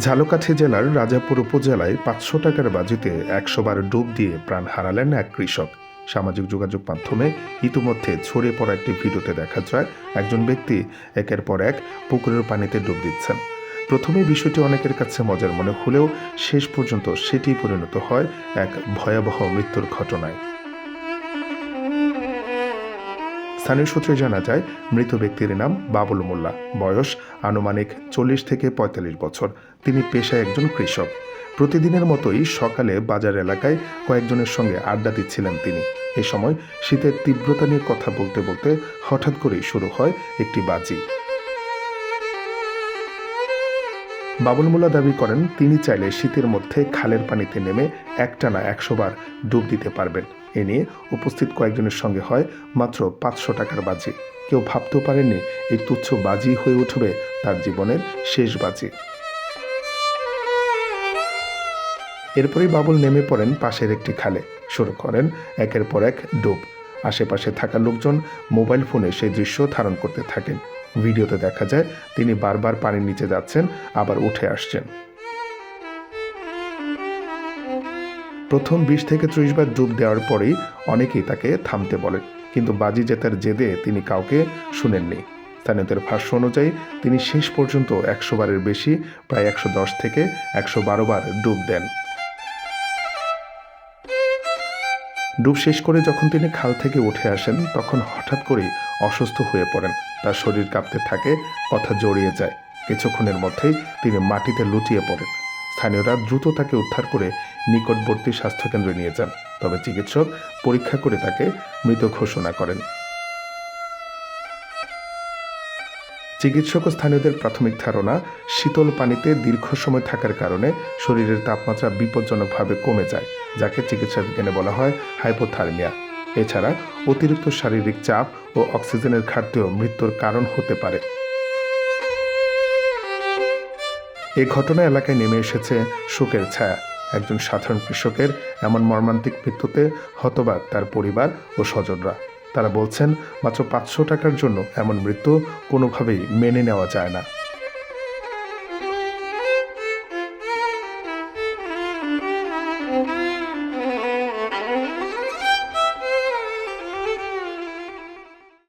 ঝালকাঠি জেলার রাজাপুর উপজেলায় ৫০০ টাকার বাজিতে ১০০ বার ডুব দিয়ে প্রাণ হারালেন এক কৃষক। সামাজিক যোগাযোগ মাধ্যমে ইতিমধ্যে ছড়িয়ে পড়া একটি ভিডিওতে দেখা যায় একজন ব্যক্তি একের পর এক পুকুরের পানিতে ডুব দিচ্ছেন। প্রথমে বিষয়টি অনেকের কাছে মজার মনে হলেও শেষ পর্যন্ত সেটি পরিণত হয় এক ভয়াবহ মৃত্যুর ঘটনায়। স্থানীয় সূত্রে জানা যায়, মৃত ব্যক্তির নাম বাবুল মোল্লা, বয়স আনুমানিক ৪০ থেকে ৪৫ বছর। তিনি পেশায় একজন কৃষক। প্রতিদিনের মতোই সকালে বাজার এলাকায় কয়েকজনের সঙ্গে আড্ডা দিচ্ছিলেন তিনি। এ সময় শীতের তীব্রতা নিয়ে কথা বলতে বলতে হঠাৎ করেই শুরু হয় একটি বাজি। বাবুল মোল্লা দাবি করেন, তিনি চাইলে শীতের মধ্যে খালের পানিতে নেমে একটানা ১০০ বার ডুব দিতে পারবেন। এ নিয়ে উপস্থিত কয়েকজনের সঙ্গে হয় মাত্র ৫০০ টাকার বাজি। কেউ ভাবতেও পারেননি এই তুচ্ছ বাজি হয়ে উঠবে তার জীবনের শেষ বাজি। এরপরেই বাবুল নেমে পড়েন পাশের একটি খালে, শুরু করেন একের পর এক ডুব। আশেপাশে থাকা লোকজন মোবাইল ফোনে সেই দৃশ্য ধারণ করতে থাকেন। ভিডিওতে দেখা যায় তিনি বারবার পানির নিচে যাচ্ছেন, আবার উঠে আসছেন। প্রথম ২০ থেকে ৩০ বার ডুব দেওয়ার পরেই অনেকেই তাকে থামতে বলেন, কিন্তু বাজি জেতার জেদে তিনি কাউকে শুনেননি। স্থানীয়দের ভাষ্য অনুযায়ী তিনি শেষ পর্যন্ত ১০০ বারের বেশি, প্রায় ১১০ থেকে ১১২ বার ডুব দেন। ডুব শেষ করে যখন তিনি খাল থেকে উঠে আসেন, তখন হঠাৎ করেই অসুস্থ হয়ে পড়েন। তার শরীর কাঁপতে থাকে, কথা জড়িয়ে যায়। কিছুক্ষণের মধ্যেই তিনি মাটিতে লুটিয়ে পড়েন। স্থানীয়রা দ্রুত তাকে উদ্ধার করে নিকটবর্তী স্বাস্থ্যকেন্দ্রে নিয়ে যান, তবে চিকিৎসক পরীক্ষা করে তাকে মৃত ঘোষণা করেন। চিকিৎসক ও স্থানীয়দের প্রাথমিক ধারণা, শীতল পানিতে দীর্ঘ সময় থাকার কারণে শরীরের তাপমাত্রা বিপজ্জনকভাবে কমে যায়, যাকে চিকিৎসা বিজ্ঞানে বলা হয় হাইপোথার্মিয়া। এছাড়া অতিরিক্ত শারীরিক চাপ ও অক্সিজেনের ঘাটতিও মৃত্যুর কারণ হতে পারে। এই ঘটনা এলাকায় নেমে এসেছে শোকের ছায়া। একজন সাধারণ কৃষকের এমন মর্মান্তিক মৃত্যুতে হতবাক তার পরিবার ও স্বজনরা। তারা বলছেন, মাত্র ৫০০ টাকার জন্য এমন মৃত্যু কোনোভাবেই মেনে নেওয়া যায় না।